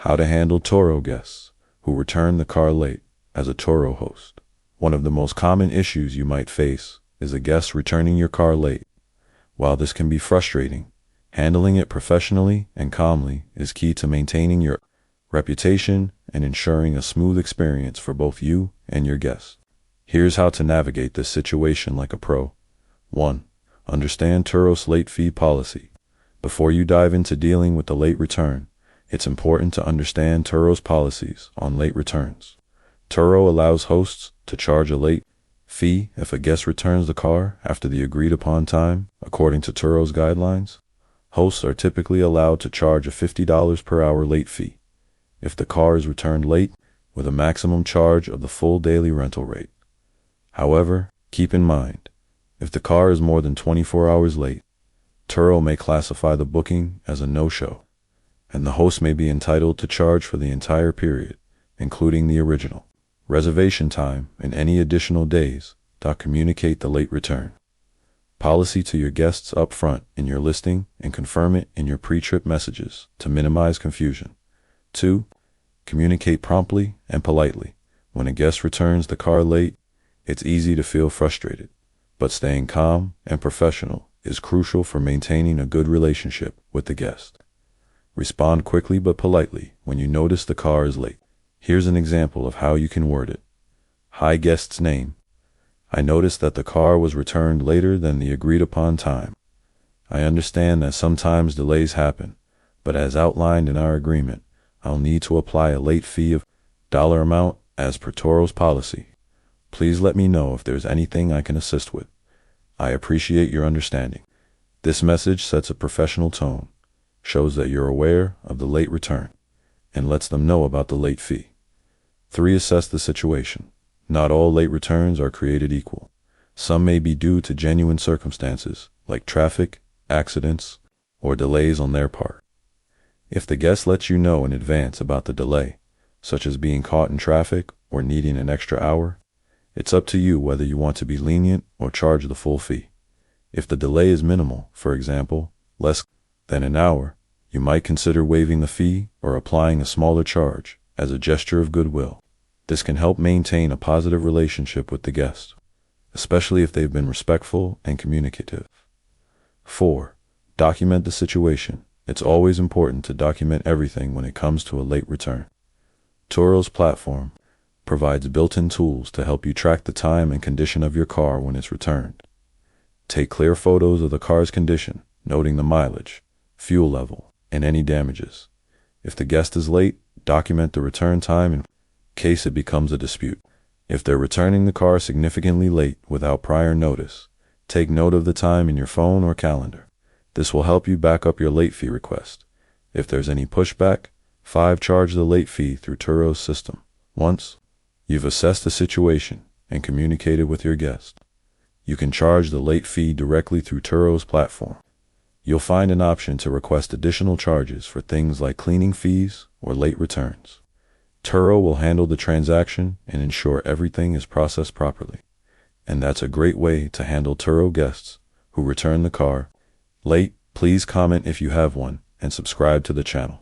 How to handle Turo guests who return the car late as a Turo host. One of the most common issues you might face is a guest returning your car late. While this can be frustrating, handling it professionally and calmly is key to maintaining your reputation and ensuring a smooth experience for both you and your guests. Here's how to navigate this situation like a pro. 1. Understand Turo's late fee policy. Before you dive into dealing with the late return, it's important to understand Turo's policies on late returns. Turo allows hosts to charge a late fee if a guest returns the car after the agreed-upon time. According to Turo's guidelines, hosts are typically allowed to charge a $50 per hour late fee if the car is returned late, with a maximum charge of the full daily rental rate. However, keep in mind, if the car is more than 24 hours late, Turo may classify the booking as a no-show, and the host may be entitled to charge for the entire period, including the original reservation time and any additional days. Communicate the late return policy to your guests up front in your listing and confirm it in your pre-trip messages to minimize confusion. 2. Communicate promptly and politely. When a guest returns the car late, it's easy to feel frustrated, but staying calm and professional is crucial for maintaining a good relationship with the guest. Respond quickly but politely when you notice the car is late. Here's an example of how you can word it. Hi, guest's name. I noticed that the car was returned later than the agreed-upon time. I understand that sometimes delays happen, but as outlined in our agreement, I'll need to apply a late fee of dollar amount as per Turo's policy. Please let me know if there's anything I can assist with. I appreciate your understanding. This message sets a professional tone, shows that you're aware of the late return, and lets them know about the late fee. 3. Assess the situation. Not all late returns are created equal. Some may be due to genuine circumstances, like traffic, accidents, or delays on their part. If the guest lets you know in advance about the delay, such as being caught in traffic or needing an extra hour, it's up to you whether you want to be lenient or charge the full fee. If the delay is minimal, for example, less than an hour, you might consider waiving the fee or applying a smaller charge as a gesture of goodwill. This can help maintain a positive relationship with the guest, especially if they've been respectful and communicative. 4. Document the situation. It's always important to document everything when it comes to a late return. Turo's platform provides built-in tools to help you track the time and condition of your car when it's returned. Take clear photos of the car's condition, noting the mileage, fuel level, and any damages. If the guest is late, document the return time in case it becomes a dispute. If they're returning the car significantly late without prior notice, take note of the time in your phone or calendar. This will help you back up your late fee request. If there's any pushback, 5. Charge the late fee through Turo's system. Once you've assessed the situation and communicated with your guest, you can charge the late fee directly through Turo's platform. You'll find an option to request additional charges for things like cleaning fees or late returns. Turo will handle the transaction and ensure everything is processed properly. And that's a great way to handle Turo guests who return the car late. Please comment if you have one and subscribe to the channel.